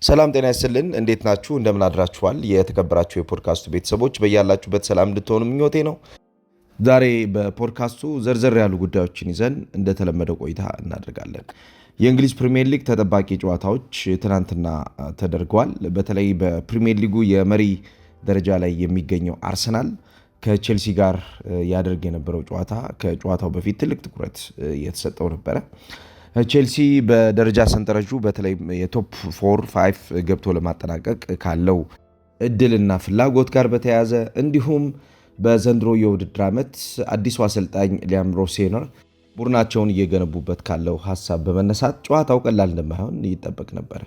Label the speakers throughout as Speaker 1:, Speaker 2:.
Speaker 1: ሰላም ጤና ይስጥልን እንዴት ናችሁ እንደምን አድራችኋል የተከበራችሁ የፖድካስቱ ቤተሰቦች በያላችሁበት ሰላም እንድትሆኑ ምኞቴ ነው። ዛሬ በፖድካስቱ ዘርዘር ያሉ ጉዳዮችን ይዘን እንደተለመደው ቆይታ እናደርጋለን። የእንግሊዝ ፕሪሚየር ሊግ ተጠባቂ ጨዋታዎች ትናንትና ተደርገዋል። በተለይ በፕሪሚየር ሊጉ የመሪ ደረጃ ላይ የሚገኘው አርሰናል ከቼልሲ ጋር ያደርግ የነበረው ጨዋታ ከጨዋታው በፊት ትልቅ ትኩረት የተሰጠው ነበረ። ቼልሲ በደረጃ ሰንጠረዡ በተለይ የቶፕ 4-5 ገብቶ ለማጠናቀቅ ካለው እድልና ፍላጎት ጋር በተያያዘ እንዲሁም በዘንድሮ የውድድር ዓመት አዲሱ አሰልጣኝ ሊያም ሮሴነር ቡድናቸውን እየገነቡበት ካለው ሀሳብ በመነሳት ጨዋታው ቀላል እንደማይሆን ይጠበቅ ነበር።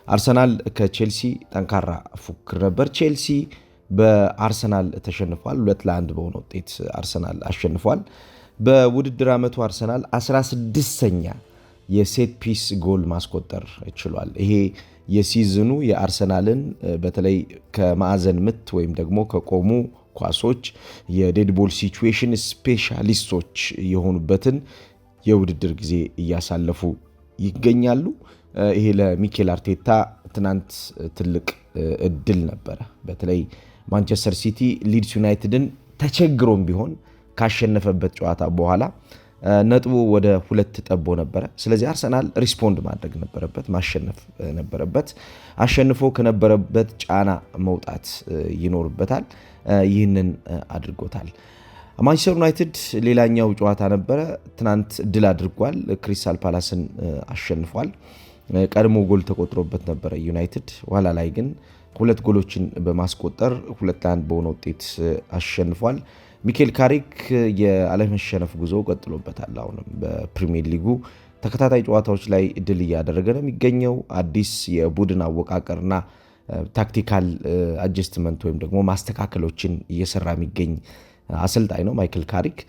Speaker 1: አርሰናል ከቼልሲ ጠንካራ ፉክክር ነበር። ቼልሲ በአርሰናል ተሸንፏል። 2-1 በሆነ ውጤት አርሰናል አሸንፏል። በውድድር ዓመቱ አርሰናል 16ኛ የሴት ፒስ ጎል ማስቆጠር ችሏል። ይሄ የሲዝኑ የአርሰናልን በተለይ ከማዕዘን ምት ወይም ደግሞ ከቆሙ ኳሶች የዴድቦል ሲቹዌሽን ስፔሻሊስቶች የሆኑበትን የውድድር ጊዜ እያሳለፉ ይገኛሉ። ይሄ ለሚኬል አርቴታ ትናንት ትልቅ እድል ነበረ። በተለይ ማንቸስተር ሲቲ ሊድስ ዩናይትድን ተቸግሮም ቢሆን ካሸነፈበት ጨዋታ በኋላ ነጥቡ ወደ 2 ጠቦ ነበረ። ስለዚህ አርሰናል ሪስፖንድ ማድረግ ነበረበት፣ ማሸነፍ ነበረበት። አሸንፎ ከነበረበት ጫና መውጣት ይኖርበታል። ይህንን አድርጎታል። ማንቸስተር ዩናይትድ ሌላኛው ጨዋታ ነበረ። ትናንት ድል አድርጓል። ክሪስታል ፓላስን አሸንፏል። ቀድሞ ጎል ተቆጥሮበት ነበረ ዩናይትድ። ኋላ ላይ ግን 2 ጎሎችን በማስቆጠር 2-1 በሆነ ውጤት አሸንፏል። ሚኬል ካሪክ የአለመሸነፍ ጉዞ ቀጥሎበታል። አሁንም በፕሪሚየር ሊጉ ተከታታይ ጨዋታዎች ላይ ድል እያደረገ ነው የሚገኘው። አዲስ የቡድን አወቃቀርና ታክቲካል አጀስትመንት ወይም ደግሞ ማስተካከሎችን እየሰራ የሚገኝ አሰልጣኝ ነው ማይክል ካሪክ።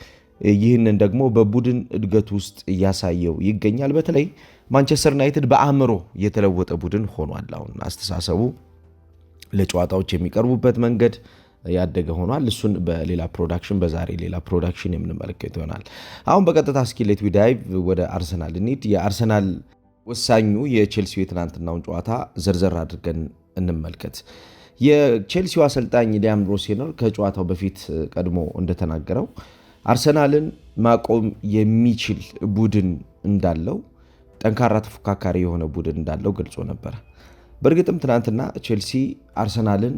Speaker 1: ይህንን ደግሞ በቡድን እድገት ውስጥ እያሳየው ይገኛል። በተለይ ማንቸስተር ዩናይትድ በአእምሮ የተለወጠ ቡድን ሆኗል። አሁን አስተሳሰቡ ለጨዋታዎች የሚቀርቡበት መንገድ ያደገ ሆኗል። እሱን በሌላ ፕሮዳክሽን በዛሬ ሌላ ፕሮዳክሽን የምንመለከት ይሆናል። አሁን በቀጥታ ስኪሌት ዊዳይቭ ወደ አርሰናል እንሂድ። የአርሰናል ወሳኙ የቼልሲው የትናንትናውን ጨዋታ ዘርዘር አድርገን እንመልከት። የቼልሲው አሰልጣኝ ሊያም ሮሴነር ከጨዋታው በፊት ቀድሞ እንደተናገረው አርሰናልን ማቆም የሚችል ቡድን እንዳለው፣ ጠንካራ ተፎካካሪ የሆነ ቡድን እንዳለው ገልጾ ነበር። በእርግጥም ትናንትና ቼልሲ አርሰናልን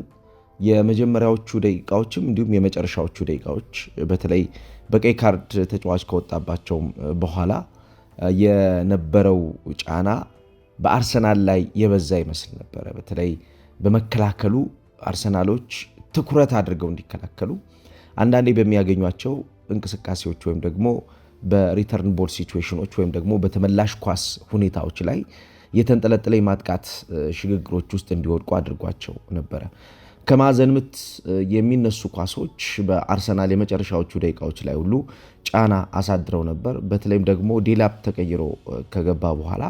Speaker 1: የመጀመሪያዎቹ ደቂቃዎችም እንዲሁም የመጨረሻዎቹ ደቂቃዎች በተለይ በቀይ ካርድ ተጫዋች ከወጣባቸው በኋላ የነበረው ጫና በአርሰናል ላይ የበዛ ይመስል ነበረ። በተለይ በመከላከሉ አርሰናሎች ትኩረት አድርገው እንዲከላከሉ አንዳንዴ በሚያገኟቸው እንቅስቃሴዎች ወይም ደግሞ በሪተርን ቦል ሲቹዌሽኖች ወይም ደግሞ በተመላሽ ኳስ ሁኔታዎች ላይ የተንጠለጠለ የማጥቃት ሽግግሮች ውስጥ እንዲወድቁ አድርጓቸው ነበረ። ከማዕዘን ምት የሚነሱ ኳሶች በአርሰናል የመጨረሻዎቹ ደቂቃዎች ላይ ሁሉ ጫና አሳድረው ነበር። በተለይም ደግሞ ዴላፕ ተቀይሮ ከገባ በኋላ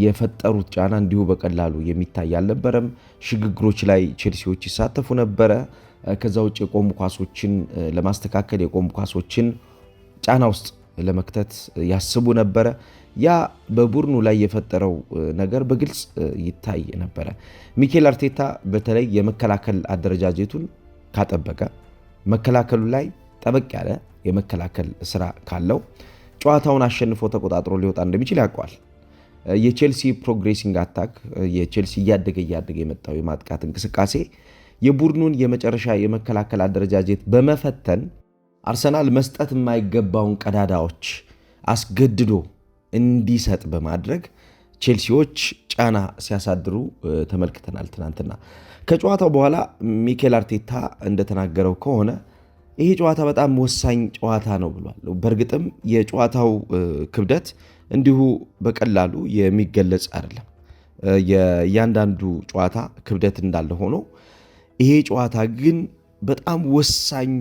Speaker 1: የፈጠሩት ጫና እንዲሁ በቀላሉ የሚታይ አልነበረም። ሽግግሮች ላይ ቼልሲዎች ይሳተፉ ነበረ። ከዛ ውጭ የቆሙ ኳሶችን ለማስተካከል የቆሙ ኳሶችን ጫና ውስጥ ለመክተት ያስቡ ነበረ። ያ በቡድኑ ላይ የፈጠረው ነገር በግልጽ ይታይ ነበረ። ሚኬል አርቴታ በተለይ የመከላከል አደረጃጀቱን ካጠበቀ፣ መከላከሉ ላይ ጠበቅ ያለ የመከላከል ስራ ካለው ጨዋታውን አሸንፎ ተቆጣጥሮ ሊወጣ እንደሚችል ያውቀዋል። የቼልሲ ፕሮግሬሲንግ አታክ የቼልሲ እያደገ የመጣው የማጥቃት እንቅስቃሴ የቡድኑን የመጨረሻ የመከላከል አደረጃጀት በመፈተን አርሰናል መስጠት የማይገባውን ቀዳዳዎች አስገድዶ እንዲሰጥ በማድረግ ቼልሲዎች ጫና ሲያሳድሩ ተመልክተናል። ትናንትና ከጨዋታው በኋላ ሚኬል አርቴታ እንደተናገረው ከሆነ ይሄ ጨዋታ በጣም ወሳኝ ጨዋታ ነው ብሏል። በእርግጥም የጨዋታው ክብደት እንዲሁ በቀላሉ የሚገለጽ አይደለም። የእያንዳንዱ ጨዋታ ክብደት እንዳለ ሆኖ ይሄ ጨዋታ ግን በጣም ወሳኙ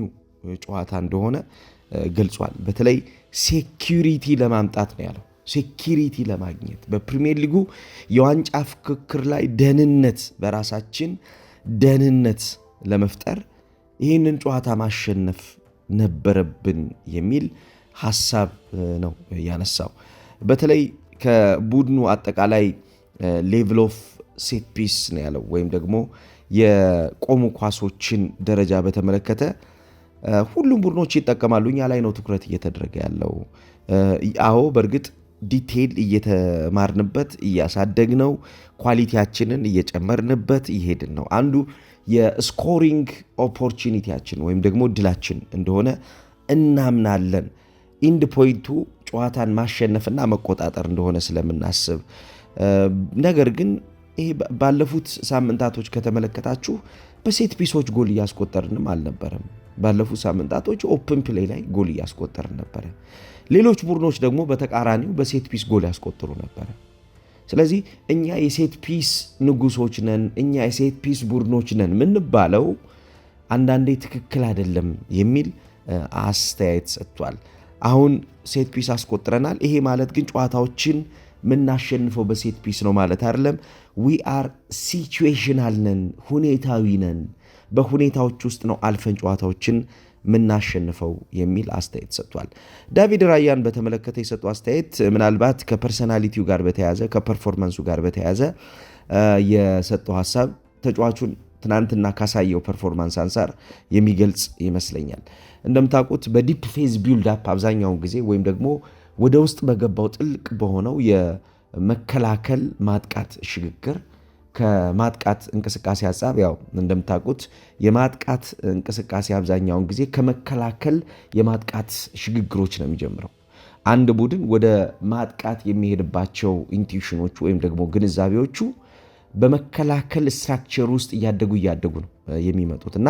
Speaker 1: ጨዋታ እንደሆነ ገልጿል። በተለይ ሴኪሪቲ ለማምጣት ነው ያለው። ሴኪሪቲ ለማግኘት በፕሪሚየር ሊጉ የዋንጫ ፍክክር ላይ ደህንነት፣ በራሳችን ደህንነት ለመፍጠር ይህንን ጨዋታ ማሸነፍ ነበረብን የሚል ሐሳብ ነው ያነሳው። በተለይ ከቡድኑ አጠቃላይ ሌቭል ኦፍ ሴት ፒስ ነው ያለው፣ ወይም ደግሞ የቆሙ ኳሶችን ደረጃ በተመለከተ ሁሉም ቡድኖች ይጠቀማሉ፣ እኛ ላይ ነው ትኩረት እየተደረገ ያለው። አዎ በእርግጥ ዲቴይል እየተማርንበት እያሳደግነው ኳሊቲያችንን እየጨመርንበት እየሄድን ነው። አንዱ የስኮሪንግ ኦፖርቹኒቲያችን ወይም ደግሞ እድላችን እንደሆነ እናምናለን። ኢንድ ፖይንቱ ጨዋታን ማሸነፍና መቆጣጠር እንደሆነ ስለምናስብ፣ ነገር ግን ይሄ ባለፉት ሳምንታቶች ከተመለከታችሁ በሴት ፒሶች ጎል እያስቆጠርንም አልነበረም። ባለፉት ሳምንታቶች ኦፕን ፕሌይ ላይ ጎል እያስቆጠርን ነበረ። ሌሎች ቡድኖች ደግሞ በተቃራኒው በሴት ፒስ ጎል ያስቆጥሩ ነበረ። ስለዚህ እኛ የሴት ፒስ ንጉሶች ነን፣ እኛ የሴት ፒስ ቡድኖች ነን ምንባለው አንዳንዴ ትክክል አይደለም የሚል አስተያየት ሰጥቷል። አሁን ሴት ፒስ አስቆጥረናል፣ ይሄ ማለት ግን ጨዋታዎችን ምናሸንፈው በሴት ፒስ ነው ማለት አይደለም። ዊ አር ሲቹዌሽናል ነን፣ ሁኔታዊ ነን። በሁኔታዎች ውስጥ ነው አልፈን ጨዋታዎችን ምናሸንፈው የሚል አስተያየት ሰጥቷል። ዳቪድ ራያን በተመለከተ የሰጠው አስተያየት ምናልባት ከፐርሰናሊቲው ጋር በተያያዘ ከፐርፎርማንሱ ጋር በተያያዘ የሰጠው ሀሳብ ተጫዋቹን ትናንትና ካሳየው ፐርፎርማንስ አንጻር የሚገልጽ ይመስለኛል። እንደምታውቁት በዲፕ ፌዝ ቢልድ አፕ አብዛኛውን ጊዜ ወይም ደግሞ ወደ ውስጥ በገባው ጥልቅ በሆነው የመከላከል ማጥቃት ሽግግር ከማጥቃት እንቅስቃሴ ሀሳብ ያው እንደምታውቁት የማጥቃት እንቅስቃሴ አብዛኛውን ጊዜ ከመከላከል የማጥቃት ሽግግሮች ነው የሚጀምረው። አንድ ቡድን ወደ ማጥቃት የሚሄድባቸው ኢንቱዊሽኖቹ ወይም ደግሞ ግንዛቤዎቹ በመከላከል ስትራክቸር ውስጥ እያደጉ ነው የሚመጡት እና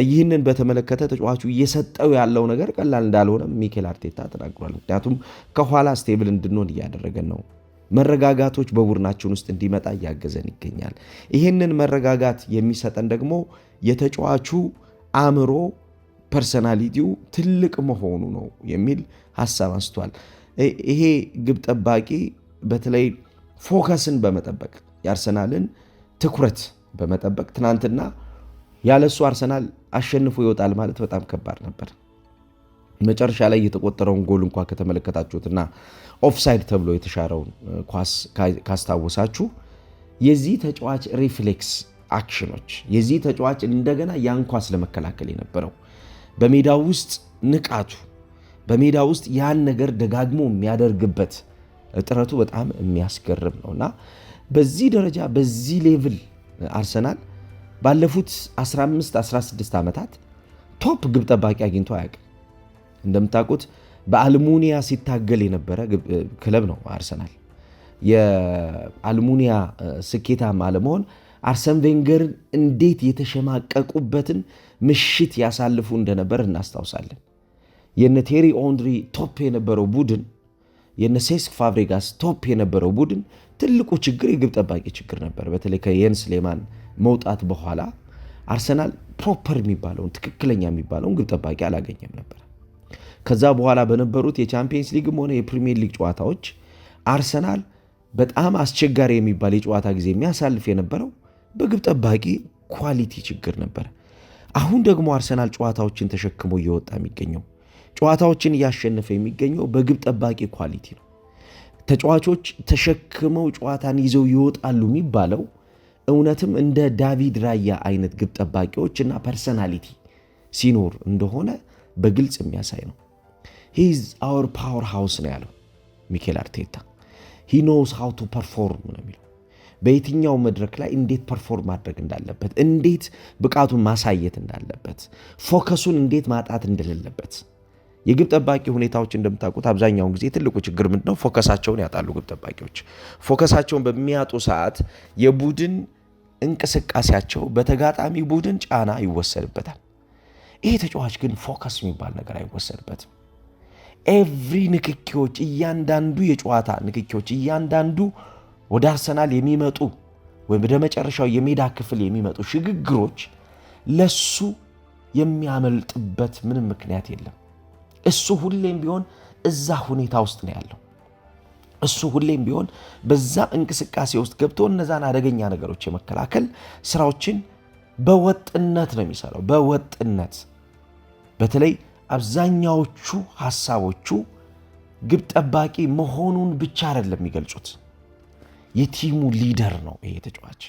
Speaker 1: ይህንን በተመለከተ ተጫዋቹ እየሰጠው ያለው ነገር ቀላል እንዳልሆነ ሚኬል አርቴታ ተናግሯል። ምክንያቱም ከኋላ ስቴብል እንድንሆን እያደረገን ነው። መረጋጋቶች በቡድናችን ውስጥ እንዲመጣ እያገዘን ይገኛል። ይህንን መረጋጋት የሚሰጠን ደግሞ የተጫዋቹ አእምሮ ፐርሰናሊቲው ትልቅ መሆኑ ነው የሚል ሀሳብ አንስቷል። ይሄ ግብ ጠባቂ በተለይ ፎከስን በመጠበቅ የአርሰናልን ትኩረት በመጠበቅ ትናንትና ያለሱ አርሰናል አሸንፎ ይወጣል ማለት በጣም ከባድ ነበር። መጨረሻ ላይ የተቆጠረውን ጎል እንኳ ከተመለከታችሁትና ኦፍሳይድ ተብሎ የተሻረውን ኳስ ካስታወሳችሁ የዚህ ተጫዋች ሪፍሌክስ አክሽኖች የዚህ ተጫዋች እንደገና ያን ኳስ ለመከላከል የነበረው በሜዳ ውስጥ ንቃቱ በሜዳ ውስጥ ያን ነገር ደጋግሞ የሚያደርግበት ጥረቱ በጣም የሚያስገርም ነውና በዚህ ደረጃ በዚህ ሌቭል አርሰናል ባለፉት 15-16 ዓመታት ቶፕ ግብ ጠባቂ አግኝቶ አያውቅም። እንደምታውቁት በአልሙኒያ ሲታገል የነበረ ክለብ ነው አርሰናል። የአልሙኒያ ስኬታማ አለመሆን አርሰን ቬንገርን እንዴት የተሸማቀቁበትን ምሽት ያሳልፉ እንደነበር እናስታውሳለን። የነ ቴሪ ኦንሪ ቶፕ የነበረው ቡድን የነ ሴስክ ፋብሬጋስ ቶፕ የነበረው ቡድን ትልቁ ችግር የግብ ጠባቂ ችግር ነበር። በተለይ ከየንስ ሌማን መውጣት በኋላ አርሰናል ፕሮፐር የሚባለውን ትክክለኛ የሚባለውን ግብ ጠባቂ አላገኘም ነበር። ከዛ በኋላ በነበሩት የቻምፒየንስ ሊግም ሆነ የፕሪሚየር ሊግ ጨዋታዎች አርሰናል በጣም አስቸጋሪ የሚባል የጨዋታ ጊዜ የሚያሳልፍ የነበረው በግብ ጠባቂ ኳሊቲ ችግር ነበር። አሁን ደግሞ አርሰናል ጨዋታዎችን ተሸክሞ እየወጣ የሚገኘው ጨዋታዎችን እያሸነፈ የሚገኘው በግብ ጠባቂ ኳሊቲ ነው። ተጫዋቾች ተሸክመው ጨዋታን ይዘው ይወጣሉ የሚባለው እውነትም እንደ ዳቪድ ራያ አይነት ግብ ጠባቂዎች እና ፐርሰናሊቲ ሲኖር እንደሆነ በግልጽ የሚያሳይ ነው። he is our powerhouse ነው ያለው ሚኬል አርቴታ። he knows how to perform ነው የሚለው። በየትኛው መድረክ ላይ እንዴት ፐርፎርም ማድረግ እንዳለበት፣ እንዴት ብቃቱን ማሳየት እንዳለበት፣ ፎከሱን እንዴት ማጣት እንደሌለበት። የግብ ጠባቂ ሁኔታዎች እንደምታውቁት አብዛኛውን ጊዜ ትልቁ ችግር ምንድነው? ፎከሳቸውን ያጣሉ ግብ ጠባቂዎች። ፎከሳቸውን በሚያጡ ሰዓት የቡድን እንቅስቃሴያቸው በተጋጣሚ ቡድን ጫና ይወሰድበታል። ይሄ ተጫዋች ግን ፎከስ የሚባል ነገር አይወሰድበትም። ኤቭሪ ንክኪዎች፣ እያንዳንዱ የጨዋታ ንክኪዎች፣ እያንዳንዱ ወደ አርሰናል የሚመጡ ወይም ወደ መጨረሻው የሜዳ ክፍል የሚመጡ ሽግግሮች ለሱ የሚያመልጥበት ምንም ምክንያት የለም። እሱ ሁሌም ቢሆን እዛ ሁኔታ ውስጥ ነው ያለው። እሱ ሁሌም ቢሆን በዛ እንቅስቃሴ ውስጥ ገብቶ እነዛን አደገኛ ነገሮች የመከላከል ስራዎችን በወጥነት ነው የሚሰራው። በወጥነት በተለይ አብዛኛዎቹ ሐሳቦቹ ግብ ጠባቂ መሆኑን ብቻ አይደለም የሚገልጹት። የቲሙ ሊደር ነው ይሄ ተጫዋች።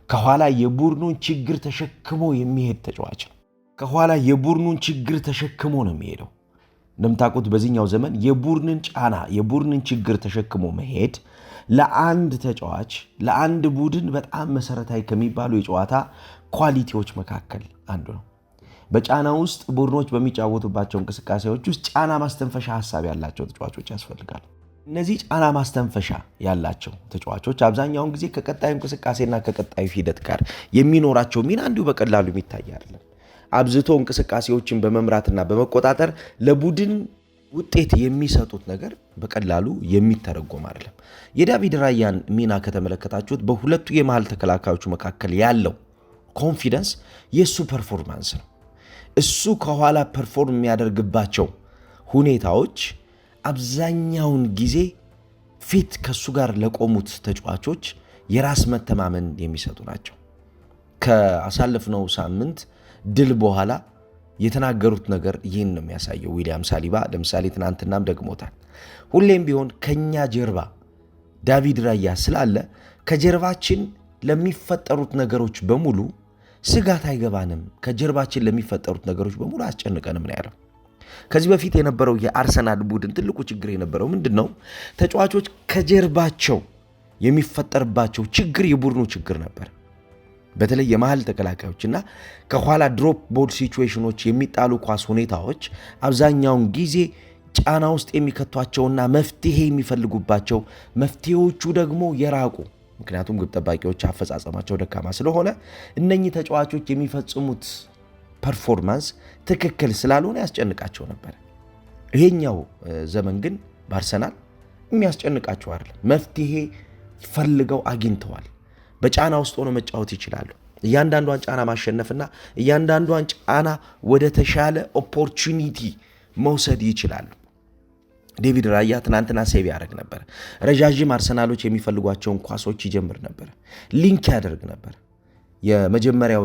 Speaker 1: ከኋላ የቡድኑን ችግር ተሸክሞ የሚሄድ ተጫዋች ነው። ከኋላ የቡድኑን ችግር ተሸክሞ ነው የሚሄደው። እንደምታውቁት በዚህኛው ዘመን የቡድንን ጫና የቡድንን ችግር ተሸክሞ መሄድ ለአንድ ተጫዋች ለአንድ ቡድን በጣም መሰረታዊ ከሚባሉ የጨዋታ ኳሊቲዎች መካከል አንዱ ነው። በጫና ውስጥ ቡድኖች በሚጫወቱባቸው እንቅስቃሴዎች ውስጥ ጫና ማስተንፈሻ ሐሳብ ያላቸው ተጫዋቾች ያስፈልጋሉ። እነዚህ ጫና ማስተንፈሻ ያላቸው ተጫዋቾች አብዛኛውን ጊዜ ከቀጣዩ እንቅስቃሴና ከቀጣዩ ሂደት ጋር የሚኖራቸው ሚና እንዲሁ በቀላሉ የሚታይ አይደለም። አብዝቶ እንቅስቃሴዎችን በመምራትና በመቆጣጠር ለቡድን ውጤት የሚሰጡት ነገር በቀላሉ የሚተረጎም አይደለም። የዳቪድ ራያን ሚና ከተመለከታችሁት በሁለቱ የመሃል ተከላካዮቹ መካከል ያለው ኮንፊደንስ የእሱ ፐርፎርማንስ ነው። እሱ ከኋላ ፐርፎርም የሚያደርግባቸው ሁኔታዎች አብዛኛውን ጊዜ ፊት ከሱ ጋር ለቆሙት ተጫዋቾች የራስ መተማመን የሚሰጡ ናቸው። ከአሳለፍነው ሳምንት ድል በኋላ የተናገሩት ነገር ይህን ነው የሚያሳየው። ዊሊያም ሳሊባ ለምሳሌ ትናንትናም ደግሞታል። ሁሌም ቢሆን ከኛ ጀርባ ዳቪድ ራያ ስላለ ከጀርባችን ለሚፈጠሩት ነገሮች በሙሉ ስጋት አይገባንም፣ ከጀርባችን ለሚፈጠሩት ነገሮች በሙሉ አስጨንቀንም ነው ያለው። ከዚህ በፊት የነበረው የአርሰናል ቡድን ትልቁ ችግር የነበረው ምንድን ነው? ተጫዋቾች ከጀርባቸው የሚፈጠርባቸው ችግር የቡድኑ ችግር ነበር። በተለይ የመሃል ተከላካዮችና ከኋላ ድሮፕ ቦል ሲቹዌሽኖች የሚጣሉ ኳስ ሁኔታዎች አብዛኛውን ጊዜ ጫና ውስጥ የሚከቷቸውና መፍትሄ የሚፈልጉባቸው መፍትሄዎቹ ደግሞ የራቁ፣ ምክንያቱም ግብ ጠባቂዎች አፈጻጸማቸው ደካማ ስለሆነ እነኚህ ተጫዋቾች የሚፈጽሙት ፐርፎርማንስ ትክክል ስላልሆነ ያስጨንቃቸው ነበር። ይሄኛው ዘመን ግን በአርሰናል የሚያስጨንቃቸው አይደለም። መፍትሄ ፈልገው አግኝተዋል። በጫና ውስጥ ሆኖ መጫወት ይችላሉ። እያንዳንዷን ጫና ማሸነፍና እያንዳንዷን ጫና ወደ ተሻለ ኦፖርቹኒቲ መውሰድ ይችላሉ። ዴቪድ ራያ ትናንትና ሴቭ ያደርግ ነበር። ረዣዥም አርሰናሎች የሚፈልጓቸውን ኳሶች ይጀምር ነበር፣ ሊንክ ያደርግ ነበር። የመጀመሪያው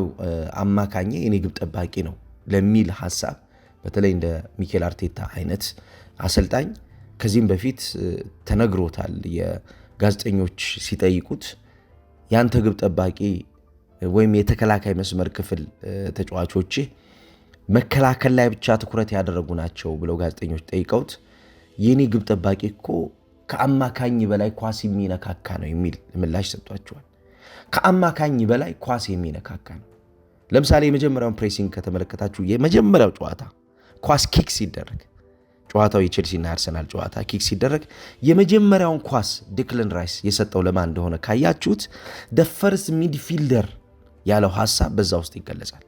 Speaker 1: አማካኝ የኔ ግብ ጠባቂ ነው ለሚል ሐሳብ በተለይ እንደ ሚኬል አርቴታ አይነት አሰልጣኝ ከዚህም በፊት ተነግሮታል። የጋዜጠኞች ሲጠይቁት ያንተ ግብ ጠባቂ ወይም የተከላካይ መስመር ክፍል ተጫዋቾች መከላከል ላይ ብቻ ትኩረት ያደረጉ ናቸው ብለው ጋዜጠኞች ጠይቀውት የኔ ግብ ጠባቂ እኮ ከአማካኝ በላይ ኳስ የሚነካካ ነው የሚል ምላሽ ሰጥቷቸዋል። ከአማካኝ በላይ ኳስ የሚነካካ ነው። ለምሳሌ የመጀመሪያውን ፕሬሲንግ ከተመለከታችሁ የመጀመሪያው ጨዋታ ኳስ ኪክ ሲደረግ ጨዋታው የቼልሲና አርሰናል ጨዋታ ኪክ ሲደረግ የመጀመሪያውን ኳስ ዲክለን ራይስ የሰጠው ለማን እንደሆነ ካያችሁት ደፈርስ ሚድፊልደር ያለው ሐሳብ በዛ ውስጥ ይገለጻል።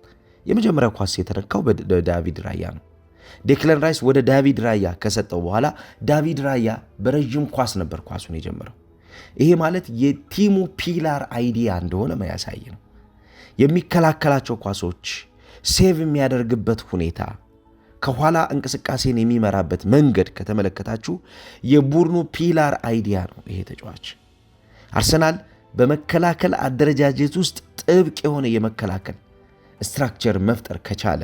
Speaker 1: የመጀመሪያው ኳስ የተነካው በዳቪድ ራያ ነው። ዲክለን ራይስ ወደ ዳቪድ ራያ ከሰጠው በኋላ ዳቪድ ራያ በረዥም ኳስ ነበር ኳሱን የጀመረው። ይሄ ማለት የቲሙ ፒላር አይዲያ እንደሆነ መያሳይ ነው። የሚከላከላቸው ኳሶች፣ ሴቭ የሚያደርግበት ሁኔታ፣ ከኋላ እንቅስቃሴን የሚመራበት መንገድ ከተመለከታችሁ የቡድኑ ፒላር አይዲያ ነው ይሄ ተጫዋች። አርሰናል በመከላከል አደረጃጀት ውስጥ ጥብቅ የሆነ የመከላከል ስትራክቸር መፍጠር ከቻለ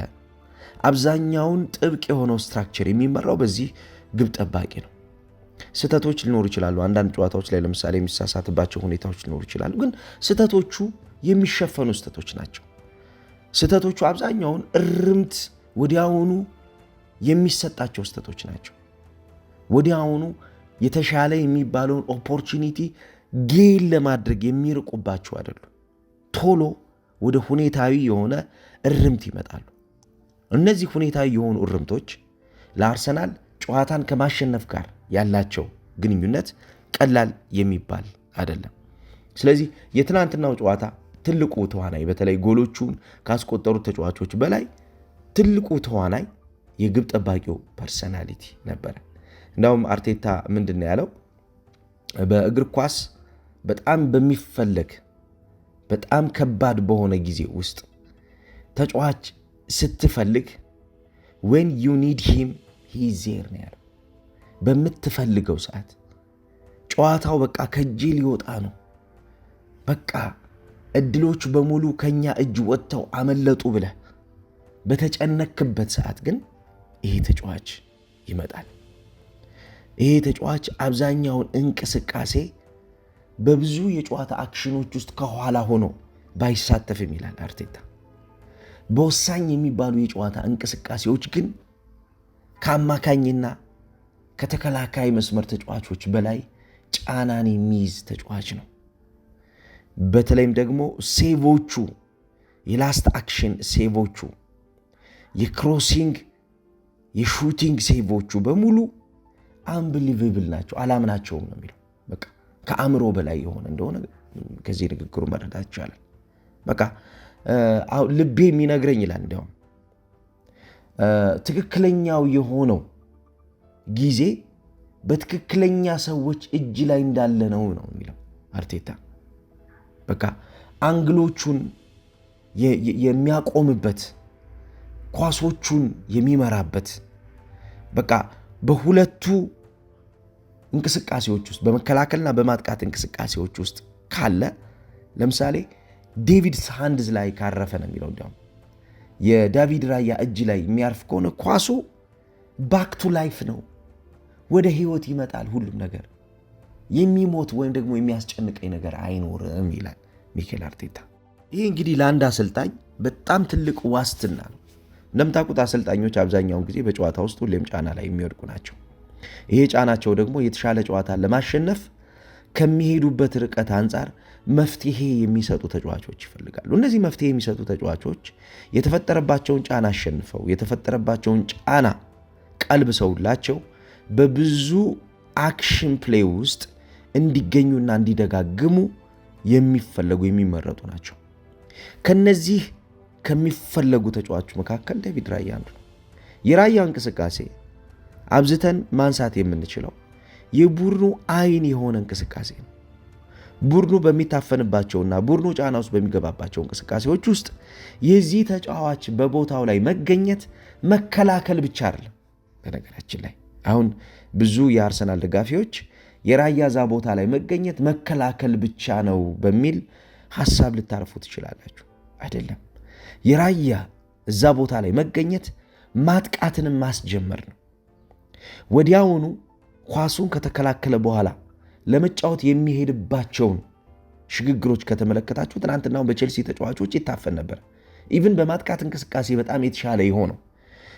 Speaker 1: አብዛኛውን ጥብቅ የሆነው ስትራክቸር የሚመራው በዚህ ግብ ጠባቂ ነው። ስህተቶች ሊኖሩ ይችላሉ። አንዳንድ ጨዋታዎች ላይ ለምሳሌ የሚሳሳትባቸው ሁኔታዎች ሊኖሩ ይችላሉ። ግን ስህተቶቹ የሚሸፈኑ ስህተቶች ናቸው። ስህተቶቹ አብዛኛውን እርምት ወዲያውኑ የሚሰጣቸው ስህተቶች ናቸው። ወዲያውኑ የተሻለ የሚባለውን ኦፖርቹኒቲ ጌን ለማድረግ የሚርቁባቸው አይደሉም። ቶሎ ወደ ሁኔታዊ የሆነ እርምት ይመጣሉ። እነዚህ ሁኔታዊ የሆኑ እርምቶች ለአርሰናል ጨዋታን ከማሸነፍ ጋር ያላቸው ግንኙነት ቀላል የሚባል አይደለም። ስለዚህ የትናንትናው ጨዋታ ትልቁ ተዋናይ በተለይ ጎሎቹን ካስቆጠሩት ተጫዋቾች በላይ ትልቁ ተዋናይ የግብ ጠባቂው ፐርሰናሊቲ ነበረ። እንዳውም አርቴታ ምንድን ያለው በእግር ኳስ በጣም በሚፈለግ በጣም ከባድ በሆነ ጊዜ ውስጥ ተጫዋች ስትፈልግ when you need him he is there ነው ያለው። በምትፈልገው ሰዓት ጨዋታው በቃ ከእጅ ሊወጣ ነው፣ በቃ እድሎች በሙሉ ከኛ እጅ ወጥተው አመለጡ ብለህ በተጨነክበት ሰዓት ግን ይሄ ተጫዋች ይመጣል። ይሄ ተጫዋች አብዛኛውን እንቅስቃሴ በብዙ የጨዋታ አክሽኖች ውስጥ ከኋላ ሆኖ ባይሳተፍም ይላል አርቴታ፣ በወሳኝ የሚባሉ የጨዋታ እንቅስቃሴዎች ግን ከአማካኝና ከተከላካይ መስመር ተጫዋቾች በላይ ጫናን የሚይዝ ተጫዋች ነው። በተለይም ደግሞ ሴቮቹ፣ የላስት አክሽን ሴቮቹ፣ የክሮሲንግ የሹቲንግ ሴቮቹ በሙሉ አንብሊቬብል ናቸው። አላምናቸውም ነው የሚለው። በቃ ከአእምሮ በላይ የሆነ እንደሆነ ከዚህ ንግግሩ መረዳት ይቻላል። በቃ ልቤ የሚነግረኝ ይላል። እንዲያውም ትክክለኛው የሆነው ጊዜ በትክክለኛ ሰዎች እጅ ላይ እንዳለ ነው የሚለው አርቴታ። በቃ አንግሎቹን የሚያቆምበት፣ ኳሶቹን የሚመራበት፣ በቃ በሁለቱ እንቅስቃሴዎች ውስጥ በመከላከልና በማጥቃት እንቅስቃሴዎች ውስጥ ካለ ለምሳሌ ዴቪድ ሃንድስ ላይ ካረፈ ነው የሚለው። እንዲያውም የዳቪድ ራያ እጅ ላይ የሚያርፍ ከሆነ ኳሱ ባክ ቱ ላይፍ ነው፣ ወደ ህይወት ይመጣል። ሁሉም ነገር የሚሞት ወይም ደግሞ የሚያስጨንቀኝ ነገር አይኖርም ይላል ሚኬል አርቴታ። ይህ እንግዲህ ለአንድ አሰልጣኝ በጣም ትልቅ ዋስትና ነው። እንደምታውቁት አሰልጣኞች አብዛኛውን ጊዜ በጨዋታ ውስጥ ሁሌም ጫና ላይ የሚወድቁ ናቸው። ይሄ ጫናቸው ደግሞ የተሻለ ጨዋታ ለማሸነፍ ከሚሄዱበት ርቀት አንጻር መፍትሄ የሚሰጡ ተጫዋቾች ይፈልጋሉ። እነዚህ መፍትሄ የሚሰጡ ተጫዋቾች የተፈጠረባቸውን ጫና አሸንፈው የተፈጠረባቸውን ጫና ቀልብሰውላቸው በብዙ አክሽን ፕሌይ ውስጥ እንዲገኙና እንዲደጋግሙ የሚፈለጉ የሚመረጡ ናቸው። ከነዚህ ከሚፈለጉ ተጫዋቾች መካከል ዴቪድ ራያ አንዱ ነው። የራያ እንቅስቃሴ አብዝተን ማንሳት የምንችለው የቡድኑ አይን የሆነ እንቅስቃሴ ነው። ቡድኑ በሚታፈንባቸውና ቡድኑ ጫና ውስጥ በሚገባባቸው እንቅስቃሴዎች ውስጥ የዚህ ተጫዋች በቦታው ላይ መገኘት መከላከል ብቻ አይደለም። በነገራችን ላይ አሁን ብዙ የአርሰናል ደጋፊዎች የራያ እዛ ቦታ ላይ መገኘት መከላከል ብቻ ነው በሚል ሐሳብ ልታርፉ ትችላላችሁ። አይደለም። የራያ እዛ ቦታ ላይ መገኘት ማጥቃትንም ማስጀመር ነው። ወዲያውኑ ኳሱን ከተከላከለ በኋላ ለመጫወት የሚሄድባቸውን ሽግግሮች ከተመለከታችሁ ትናንትናው በቼልሲ ተጫዋቾች ይታፈን ነበር። ኢቭን በማጥቃት እንቅስቃሴ በጣም የተሻለ የሆነው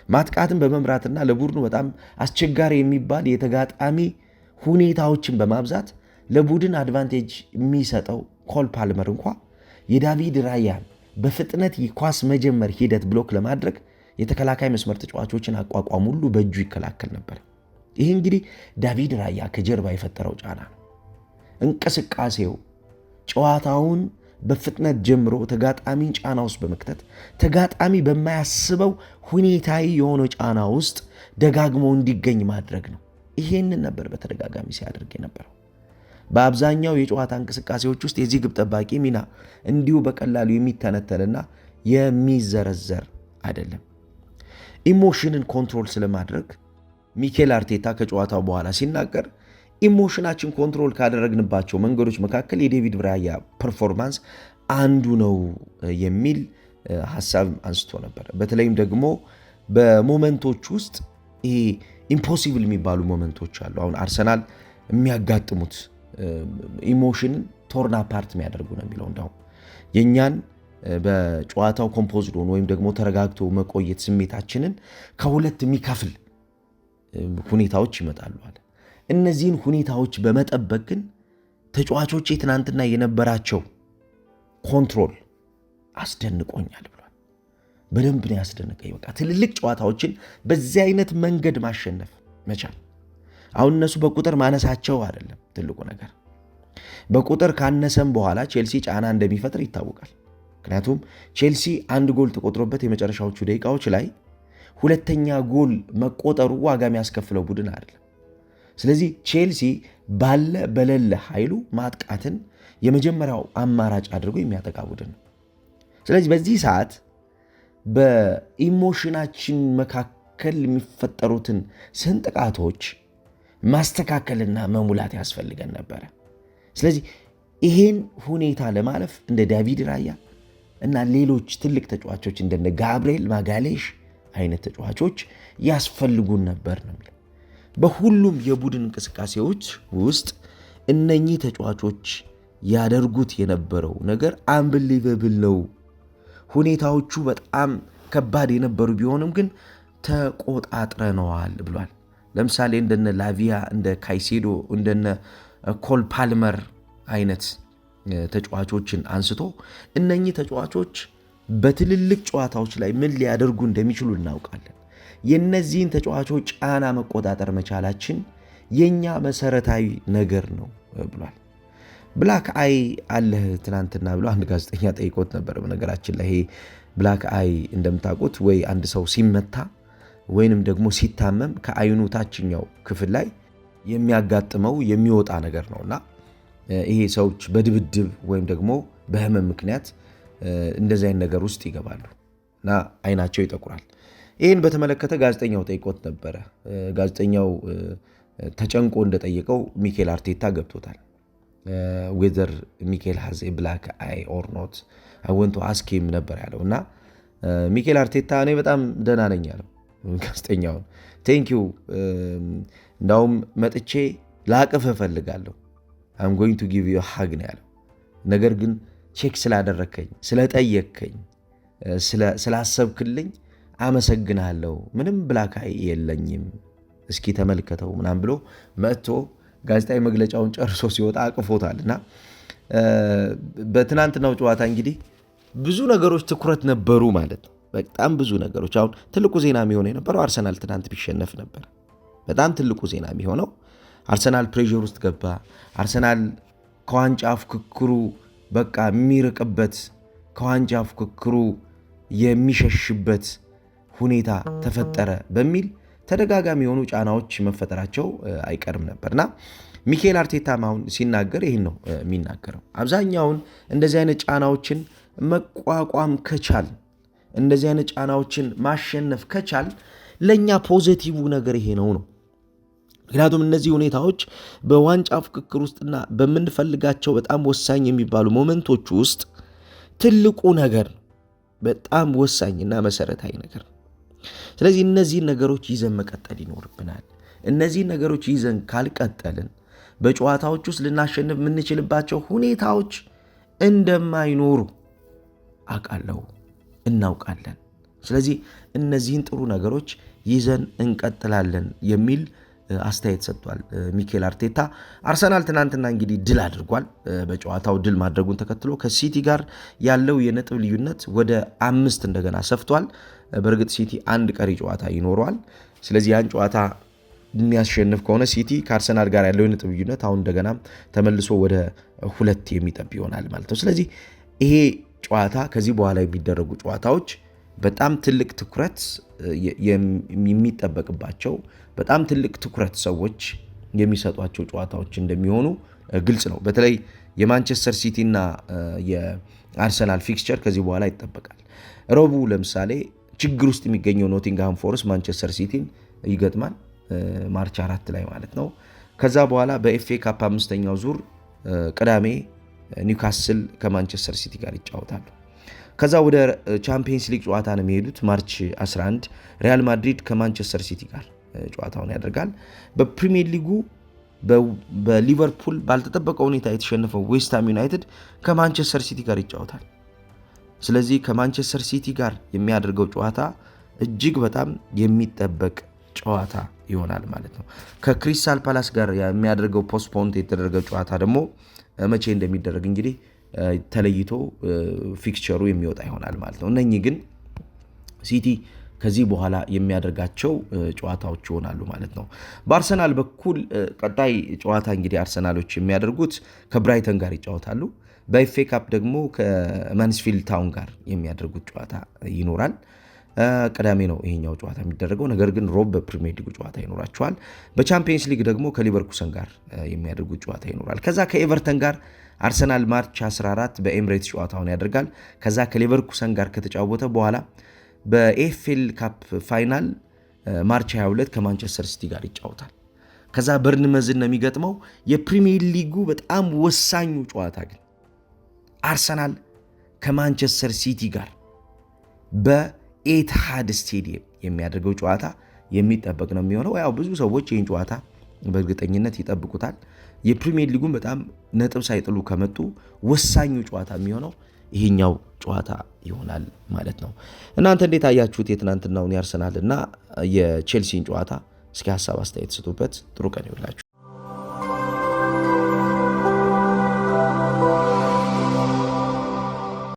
Speaker 1: ማጥቃትን በመምራትና ለቡድኑ በጣም አስቸጋሪ የሚባል የተጋጣሚ ሁኔታዎችን በማብዛት ለቡድን አድቫንቴጅ የሚሰጠው ኮል ፓልመር እንኳ የዳቪድ ራያን በፍጥነት የኳስ መጀመር ሂደት ብሎክ ለማድረግ የተከላካይ መስመር ተጫዋቾችን አቋቋም ሁሉ በእጁ ይከላከል ነበር። ይህ እንግዲህ ዳቪድ ራያ ከጀርባ የፈጠረው ጫና ነው። እንቅስቃሴው ጨዋታውን በፍጥነት ጀምሮ ተጋጣሚን ጫና ውስጥ በመክተት ተጋጣሚ በማያስበው ሁኔታዊ የሆነ ጫና ውስጥ ደጋግሞ እንዲገኝ ማድረግ ነው። ይሄንን ነበር በተደጋጋሚ ሲያደርግ የነበረው። በአብዛኛው የጨዋታ እንቅስቃሴዎች ውስጥ የዚህ ግብ ጠባቂ ሚና እንዲሁ በቀላሉ የሚተነተልና የሚዘረዘር አይደለም። ኢሞሽንን ኮንትሮል ስለማድረግ ሚኬል አርቴታ ከጨዋታው በኋላ ሲናገር ኢሞሽናችን ኮንትሮል ካደረግንባቸው መንገዶች መካከል የዴቪድ ራያ ፐርፎርማንስ አንዱ ነው የሚል ሐሳብ አንስቶ ነበር። በተለይም ደግሞ በሞመንቶች ውስጥ ይሄ ኢምፖሲብል የሚባሉ ሞመንቶች አሉ። አሁን አርሰናል የሚያጋጥሙት ኢሞሽንን ቶርን አፓርት የሚያደርጉ ነው የሚለው። እንዳውም የእኛን በጨዋታው ኮምፖዝድ ሆኖ ወይም ደግሞ ተረጋግቶ መቆየት ስሜታችንን ከሁለት የሚከፍል ሁኔታዎች ይመጣሉ አለ። እነዚህን ሁኔታዎች በመጠበቅ ግን ተጫዋቾች ትናንትና የነበራቸው ኮንትሮል አስደንቆኛል ብሏል። በደንብ ነው ያስደነቀኝ። በቃ ትልልቅ ጨዋታዎችን በዚህ አይነት መንገድ ማሸነፍ መቻል። አሁን እነሱ በቁጥር ማነሳቸው አይደለም ትልቁ ነገር። በቁጥር ካነሰም በኋላ ቼልሲ ጫና እንደሚፈጥር ይታወቃል። ምክንያቱም ቼልሲ አንድ ጎል ተቆጥሮበት የመጨረሻዎቹ ደቂቃዎች ላይ ሁለተኛ ጎል መቆጠሩ ዋጋ የሚያስከፍለው ቡድን አይደለም። ስለዚህ ቼልሲ ባለ በሌለ ኃይሉ ማጥቃትን የመጀመሪያው አማራጭ አድርጎ የሚያጠቃ ቡድን ነው። ስለዚህ በዚህ ሰዓት በኢሞሽናችን መካከል የሚፈጠሩትን ስንጥቃቶች ማስተካከልና መሙላት ያስፈልገን ነበረ። ስለዚህ ይሄን ሁኔታ ለማለፍ እንደ ዳቪድ ራያ እና ሌሎች ትልቅ ተጫዋቾች እንደነ ጋብርኤል ማጋሌሽ አይነት ተጫዋቾች ያስፈልጉን ነበር ነው የሚለው። በሁሉም የቡድን እንቅስቃሴዎች ውስጥ እነኚህ ተጫዋቾች ያደርጉት የነበረው ነገር አንብሊቨብል ነው። ሁኔታዎቹ በጣም ከባድ የነበሩ ቢሆንም ግን ተቆጣጥረነዋል ብሏል። ለምሳሌ እንደነ ላቪያ፣ እንደ ካይሴዶ፣ እንደነ ኮል ፓልመር አይነት ተጫዋቾችን አንስቶ እነኚህ ተጫዋቾች በትልልቅ ጨዋታዎች ላይ ምን ሊያደርጉ እንደሚችሉ እናውቃለን። የነዚህን ተጫዋቾች ጫና መቆጣጠር መቻላችን የኛ መሰረታዊ ነገር ነው ብሏል። ብላክ አይ አለህ ትናንትና ብሎ አንድ ጋዜጠኛ ጠይቆት ነበር። በነገራችን ላይ ይሄ ብላክ አይ እንደምታውቁት ወይ አንድ ሰው ሲመታ ወይንም ደግሞ ሲታመም ከአይኑ ታችኛው ክፍል ላይ የሚያጋጥመው የሚወጣ ነገር ነውና ይሄ ሰዎች በድብድብ ወይም ደግሞ በህመም ምክንያት እንደዚህ አይነት ነገር ውስጥ ይገባሉ እና አይናቸው ይጠቁራል። ይህን በተመለከተ ጋዜጠኛው ጠይቆት ነበረ። ጋዜጠኛው ተጨንቆ እንደጠየቀው ሚኬል አርቴታ ገብቶታል። ዌዘር ሚኬል ሃዝ ኤ ብላክ አይ ኦር ኖት አይ ዋንት ቱ አስክ ሂም ነበር ያለው እና ሚኬል አርቴታ እኔ በጣም ደህና ነኝ ያለው ጋዜጠኛውን። ቴንክ ዩ እንዳውም መጥቼ ላቅፍ እፈልጋለሁ አም ጎይንግ ቱ ጊቭ ዩ ሃግ ነው ያለው። ነገር ግን ቼክ ስላደረከኝ፣ ስለጠየቅከኝ፣ ስላሰብክልኝ አመሰግናለሁ። ምንም ብላክ አይ የለኝም እስኪ ተመልከተው ምናምን ብሎ መጥቶ ጋዜጣዊ መግለጫውን ጨርሶ ሲወጣ አቅፎታል። እና በትናንትናው ጨዋታ እንግዲህ ብዙ ነገሮች ትኩረት ነበሩ ማለት ነው። በጣም ብዙ ነገሮች። አሁን ትልቁ ዜና የሚሆነው የነበረው አርሰናል ትናንት ቢሸነፍ ነበር። በጣም ትልቁ ዜና የሚሆነው አርሰናል ፕሬዠር ውስጥ ገባ፣ አርሰናል ከዋንጫ ፉክክሩ በቃ የሚርቅበት፣ ከዋንጫ ፉክክሩ የሚሸሽበት ሁኔታ ተፈጠረ በሚል ተደጋጋሚ የሆኑ ጫናዎች መፈጠራቸው አይቀርም ነበርና ሚኬል አርቴታም አሁን ሲናገር ይህን ነው የሚናገረው። አብዛኛውን እንደዚህ አይነት ጫናዎችን መቋቋም ከቻል፣ እንደዚህ አይነት ጫናዎችን ማሸነፍ ከቻል ለእኛ ፖዚቲቭ ነገር ይሄ ነው። ምክንያቱም እነዚህ ሁኔታዎች በዋንጫ ፍክክር ውስጥና በምንፈልጋቸው በጣም ወሳኝ የሚባሉ ሞመንቶች ውስጥ ትልቁ ነገር፣ በጣም ወሳኝና መሰረታዊ ነገር። ስለዚህ እነዚህን ነገሮች ይዘን መቀጠል ይኖርብናል። እነዚህን ነገሮች ይዘን ካልቀጠልን በጨዋታዎች ውስጥ ልናሸንፍ የምንችልባቸው ሁኔታዎች እንደማይኖሩ አውቃለሁ፣ እናውቃለን። ስለዚህ እነዚህን ጥሩ ነገሮች ይዘን እንቀጥላለን የሚል አስተያየት ሰጥቷል ሚኬል አርቴታ። አርሰናል ትናንትና እንግዲህ ድል አድርጓል። በጨዋታው ድል ማድረጉን ተከትሎ ከሲቲ ጋር ያለው የነጥብ ልዩነት ወደ 5 እንደገና ሰፍቷል። በእርግጥ ሲቲ አንድ ቀሪ ጨዋታ ይኖረዋል። ስለዚህ ያን ጨዋታ የሚያሸንፍ ከሆነ ሲቲ ከአርሰናል ጋር ያለው የነጥብ ልዩነት አሁን እንደገና ተመልሶ ወደ 2 የሚጠብ ይሆናል ማለት ነው። ስለዚህ ይሄ ጨዋታ ከዚህ በኋላ የሚደረጉ ጨዋታዎች በጣም ትልቅ ትኩረት የሚጠበቅባቸው፣ በጣም ትልቅ ትኩረት ሰዎች የሚሰጧቸው ጨዋታዎች እንደሚሆኑ ግልጽ ነው። በተለይ የማንቸስተር ሲቲ እና የአርሰናል ፊክስቸር ከዚህ በኋላ ይጠበቃል። ረቡዕ ለምሳሌ ችግር ውስጥ የሚገኘው ኖቲንግሃም ፎረስት ማንቸስተር ሲቲን ይገጥማል፣ ማርች 4 ላይ ማለት ነው። ከዛ በኋላ በኤፍኤ ካፕ 5ኛው ዙር ቅዳሜ ኒውካስል ከማንቸስተር ሲቲ ጋር ይጫወታሉ። ከዛ ወደ ቻምፒየንስ ሊግ ጨዋታ ነው የሚሄዱት። ማርች 11 ሪያል ማድሪድ ከማንቸስተር ሲቲ ጋር ጨዋታውን ያደርጋል። በፕሪሚየር ሊጉ በሊቨርፑል ባልተጠበቀ ሁኔታ የተሸነፈው ዌስትሃም ዩናይትድ ከማንቸስተር ሲቲ ጋር ይጫወታል። ስለዚህ ከማንቸስተር ሲቲ ጋር የሚያደርገው ጨዋታ እጅግ በጣም የሚጠበቅ ጨዋታ ይሆናል ማለት ነው። ከክሪስታል ፓላስ ጋር የሚያደርገው ፖስትፖንት የተደረገው ጨዋታ ደግሞ መቼ እንደሚደረግ እንግዲህ ተለይቶ ፊክስቸሩ የሚወጣ ይሆናል ማለት ነው። እነኚህ ግን ሲቲ ከዚህ በኋላ የሚያደርጋቸው ጨዋታዎች ይሆናሉ ማለት ነው። በአርሰናል በኩል ቀጣይ ጨዋታ እንግዲህ አርሰናሎች የሚያደርጉት ከብራይተን ጋር ይጫወታሉ። በኤፍኤ ካፕ ደግሞ ከማንስፊልድ ታውን ጋር የሚያደርጉት ጨዋታ ይኖራል። ቅዳሜ ነው ይሄኛው ጨዋታ የሚደረገው። ነገር ግን ሮብ በፕሪሚየር ሊጉ ጨዋታ ይኖራቸዋል። በቻምፒየንስ ሊግ ደግሞ ከሊቨርኩሰን ጋር የሚያደርጉት ጨዋታ ይኖራል። ከዛ ከኤቨርተን ጋር አርሰናል ማርች 14 በኤምሬትስ ጨዋታውን ያደርጋል። ከዛ ከሊቨርኩሰን ጋር ከተጫወተ በኋላ በኤፍኤል ካፕ ፋይናል ማርች 22 ከማንቸስተር ሲቲ ጋር ይጫወታል። ከዛ በርንመዝን ነው የሚገጥመው። የፕሪሚየር ሊጉ በጣም ወሳኙ ጨዋታ ግን አርሰናል ከማንቸስተር ሲቲ ጋር በኤትሃድ ስቴዲየም የሚያደርገው ጨዋታ የሚጠበቅ ነው የሚሆነው። ያው ብዙ ሰዎች ይህን ጨዋታ በእርግጠኝነት ይጠብቁታል። የፕሪሚየር ሊጉን በጣም ነጥብ ሳይጥሉ ከመጡ ወሳኙ ጨዋታ የሚሆነው ይሄኛው ጨዋታ ይሆናል ማለት ነው። እናንተ እንዴት አያችሁት የትናንትናውን የአርሰናል እና የቼልሲን ጨዋታ? እስኪ ሀሳብ አስተያየት ስጡበት። ጥሩ ቀን ይውላችሁ።